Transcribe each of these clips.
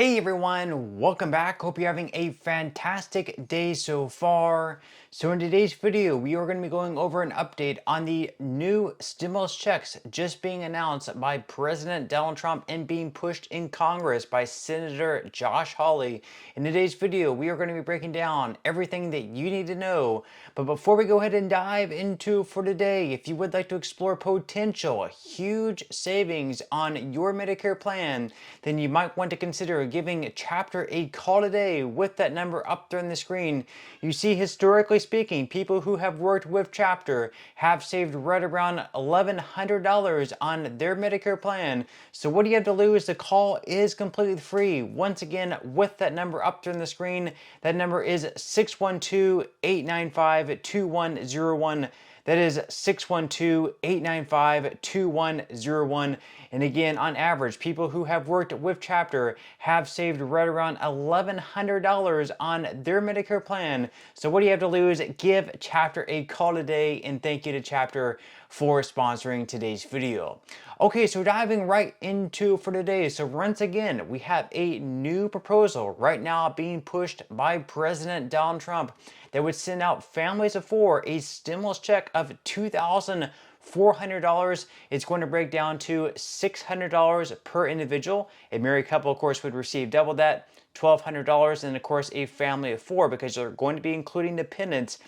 Hey everyone, welcome back. Hope you're having a fantastic day so far. So in today's video, we are going to be going over an update on the new stimulus checks just being announced by President Donald Trump and being pushed in Congress by Senator Josh Hawley. In today's video, we are going to be breaking down everything that you need to know. But before we go ahead and dive into for today, if you would like to explore potential huge savings on your Medicare plan, then you might want to consider giving Chapter a call today with that number up there on the screen. You see, historically speaking, people who have worked with Chapter have saved right around $1,100 on their Medicare plan. So what you have to lose, the call is completely free. Once again, with that number up there on the screen, that number is 612-895-2101. That is 612-895-2101. And again, on average, people who have worked with Chapter have saved right around $1,100 on their Medicare plan. So what do you have to lose? Give Chapter a call today, and thank you to Chapter for sponsoring today's video. Okay, so diving right into for today. So once again, we have a new proposal right now being pushed by President Donald Trump that would send out families of four a stimulus check of $2,400. It's going to break down to $600 per individual. A married couple, of course, would receive double that, $1,200, and of course a family of four, because they're going to be including dependents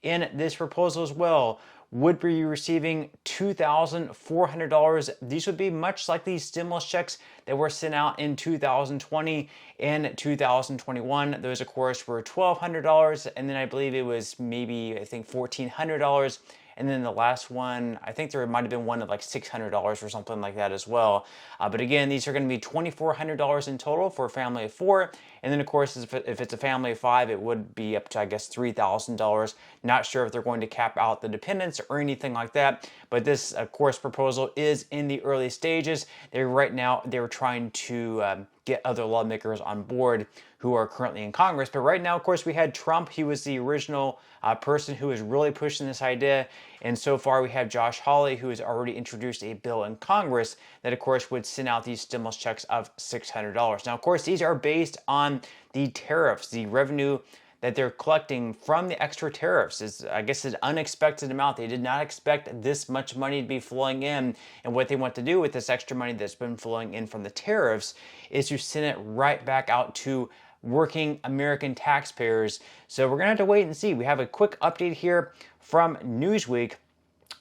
in this proposal as well, would be receiving $2,400. These would be much like these stimulus checks that were sent out in 2020 and 2021. Those, of course, were $1,200, and then I believe it was $1,400. And then the last one, I think there might have been one of like $600 or something like that as well. But again, these are going to be $2,400 in total for a family of four. And then, of course, if it's a family of five, it would be up to, I guess, $3,000. Not sure if they're going to cap out the dependents or anything like that. But this, of course, proposal is in the early stages. Right now, they're trying to get other lawmakers on board who are currently in Congress. But right now, of course, we had Trump. He was the original person who was really pushing this idea. And so far, we have Josh Hawley, who has already introduced a bill in Congress that, of course, would send out these stimulus checks of $600. Now, of course, these are based on the tariffs, the revenue that they're collecting from the extra tariffs. Is, I guess, an unexpected amount. They did not expect this much money to be flowing in. And what they want to do with this extra money that's been flowing in from the tariffs is to send it right back out to working American taxpayers. So we're gonna have to wait and see. We have a quick update here from Newsweek.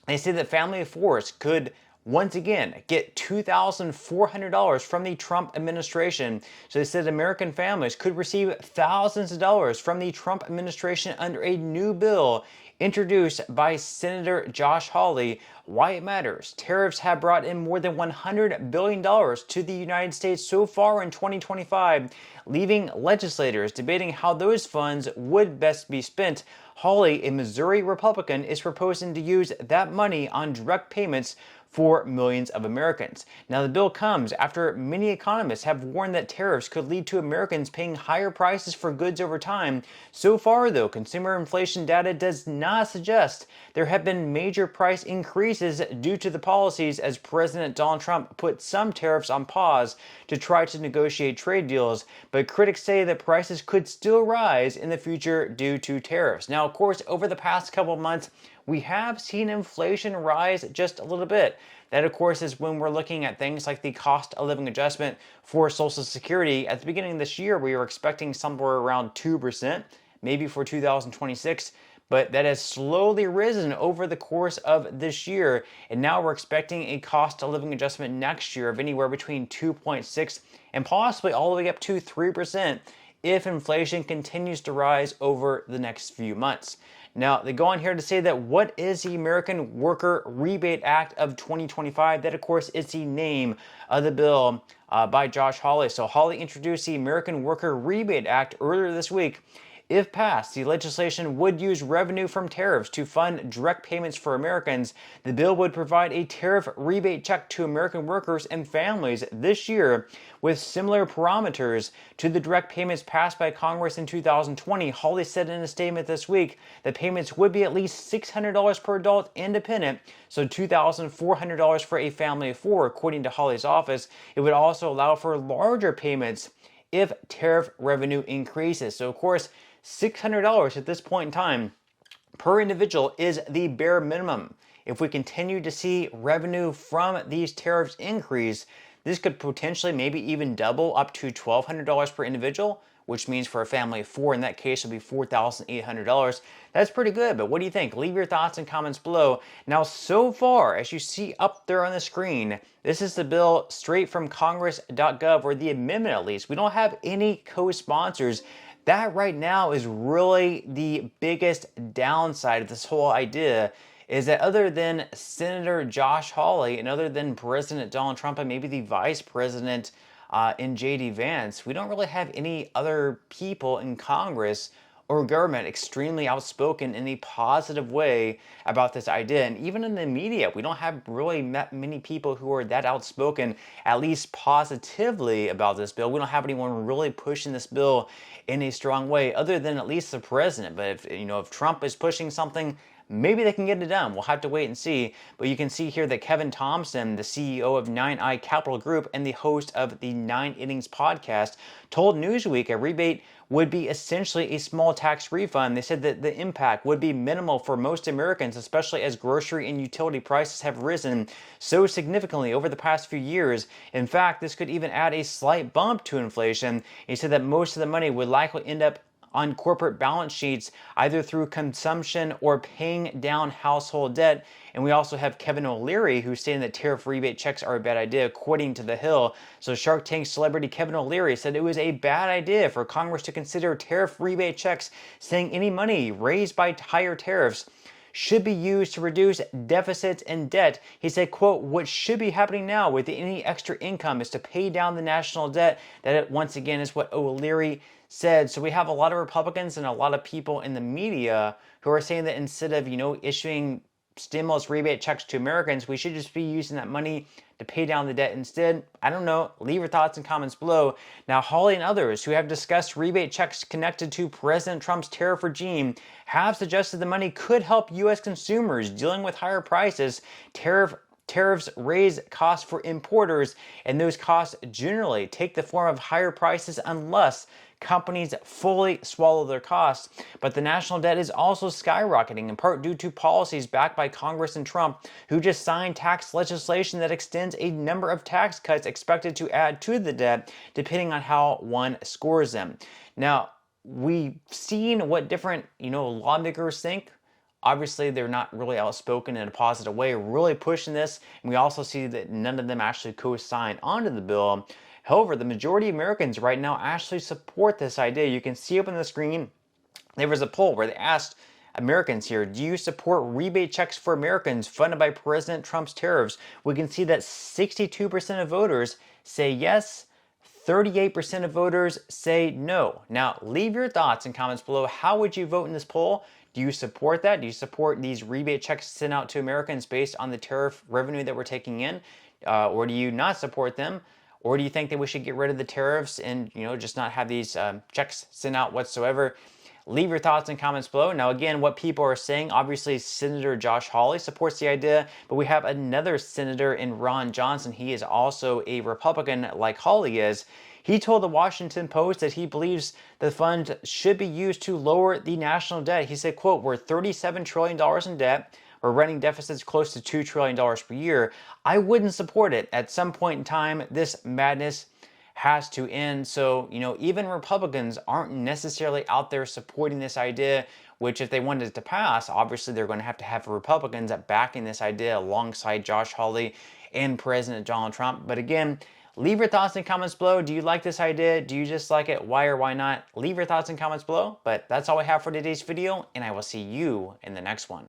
They say that family of fours could once again get $2,400 from the Trump administration. So they said American families could receive thousands of dollars from the Trump administration under a new bill introduced by Senator Josh Hawley. Why it matters. Tariffs have brought in more than $100 billion to the United States so far in 2025, leaving legislators debating how those funds would best be spent. Hawley, a Missouri Republican, is proposing to use that money on direct payments for millions of Americans. Now, the bill comes after many economists have warned that tariffs could lead to Americans paying higher prices for goods over time. So far, though, consumer inflation data does not suggest there have been major price increases due to the policies, as President Donald Trump put some tariffs on pause to try to negotiate trade deals. But critics say that prices could still rise in the future due to tariffs. Now, of course, over the past couple of months, we have seen inflation rise just a little bit. That, of course, is when we're looking at things like the cost of living adjustment for Social Security. At the beginning of this year, we were expecting somewhere around 2%, maybe for 2026. But that has slowly risen over the course of this year. And now we're expecting a cost of living adjustment next year of anywhere between 2.6 and possibly all the way up to 3% if inflation continues to rise over the next few months. Now, they go on here to say that what is the American Worker Rebate Act of 2025? That, of course, is the name of the bill by Josh Hawley. So Hawley introduced the American Worker Rebate Act earlier this week. If passed, the legislation would use revenue from tariffs to fund direct payments for Americans. The bill would provide a tariff rebate check to American workers and families this year with similar parameters to the direct payments passed by Congress in 2020. Hawley said in a statement this week that payments would be at least $600 per adult and dependent, so $2,400 for a family of four, according to Hawley's office. It would also allow for larger payments if tariff revenue increases. So of course, $600 at this point in time per individual is the bare minimum. If we continue to see revenue from these tariffs increase, this could potentially maybe even double up to $1,200 per individual, which means for a family of 4, in that case, it'll be $4,800. That's pretty good, but what do you think? Leave your thoughts and comments below. Now, so far, as you see up there on the screen, this is the bill straight from congress.gov, or the amendment at least. We don't have any co-sponsors. That right now is really the biggest downside of this whole idea, is that other than Senator Josh Hawley and other than President Donald Trump and maybe the Vice President in J.D. Vance, we don't really have any other people in Congress or government extremely outspoken in a positive way about this idea. And even in the media, we don't have really many people who are that outspoken, at least positively, about this bill. We don't have anyone really pushing this bill in a strong way, other than at least the president. But if Trump is pushing something, maybe they can get it done. We'll have to wait and see. But you can see here that Kevin Thompson, the CEO of 9i Capital Group and the host of the 9 Innings podcast, told Newsweek a rebate would be essentially a small tax refund. They said that the impact would be minimal for most Americans, especially as grocery and utility prices have risen so significantly over the past few years. In fact, this could even add a slight bump to inflation. He said that most of the money would likely end up on corporate balance sheets, either through consumption or paying down household debt. And we also have Kevin O'Leary, who's saying that tariff rebate checks are a bad idea, according to The Hill. So Shark Tank celebrity Kevin O'Leary said it was a bad idea for Congress to consider tariff rebate checks, saying any money raised by higher tariffs should be used to reduce deficits and debt. He said, quote, "What should be happening now with any extra income is to pay down the national debt." That, once again, is what O'Leary said. So we have a lot of Republicans and a lot of people in the media who are saying that instead of, issuing stimulus rebate checks to Americans, we should just be using that money to pay down the debt instead. I don't know. Leave your thoughts and comments below. Now, Hawley and others who have discussed rebate checks connected to President Trump's tariff regime have suggested the money could help U.S. consumers dealing with higher prices. Tariffs raise costs for importers, and those costs generally take the form of higher prices unless companies fully swallow their costs. But the national debt is also skyrocketing, in part due to policies backed by Congress and Trump, who just signed tax legislation that extends a number of tax cuts expected to add to the debt, depending on how one scores them. Now, we've seen what different, lawmakers think. Obviously, they're not really outspoken in a positive way, really pushing this. And we also see that none of them actually co-sign onto the bill. However, the majority of Americans right now actually support this idea. You can see up on the screen, there was a poll where they asked Americans here, do you support rebate checks for Americans funded by President Trump's tariffs? We can see that 62% of voters say yes, 38% of voters say no. Now, leave your thoughts and comments below. How would you vote in this poll? Do you support that? Do you support these rebate checks sent out to Americans based on the tariff revenue that we're taking in? Or do you not support them? Or do you think that we should get rid of the tariffs and, just not have these checks sent out whatsoever? Leave your thoughts and comments below. Now, again, what people are saying, obviously Senator Josh Hawley supports the idea, but we have another senator in Ron Johnson. He is also a Republican like Hawley is. He told the Washington Post that he believes the fund should be used to lower the national debt. He said, quote, "We're $37 trillion in debt. We're running deficits close to $2 trillion per year. I wouldn't support it. At some point in time, this madness has to end." So, even Republicans aren't necessarily out there supporting this idea, which if they wanted it to pass, obviously they're going to have Republicans backing this idea alongside Josh Hawley and President Donald Trump. But again, leave your thoughts and comments below. Do you like this idea? Do you dislike it? Why or why not? Leave your thoughts and comments below. But that's all I have for today's video, and I will see you in the next one.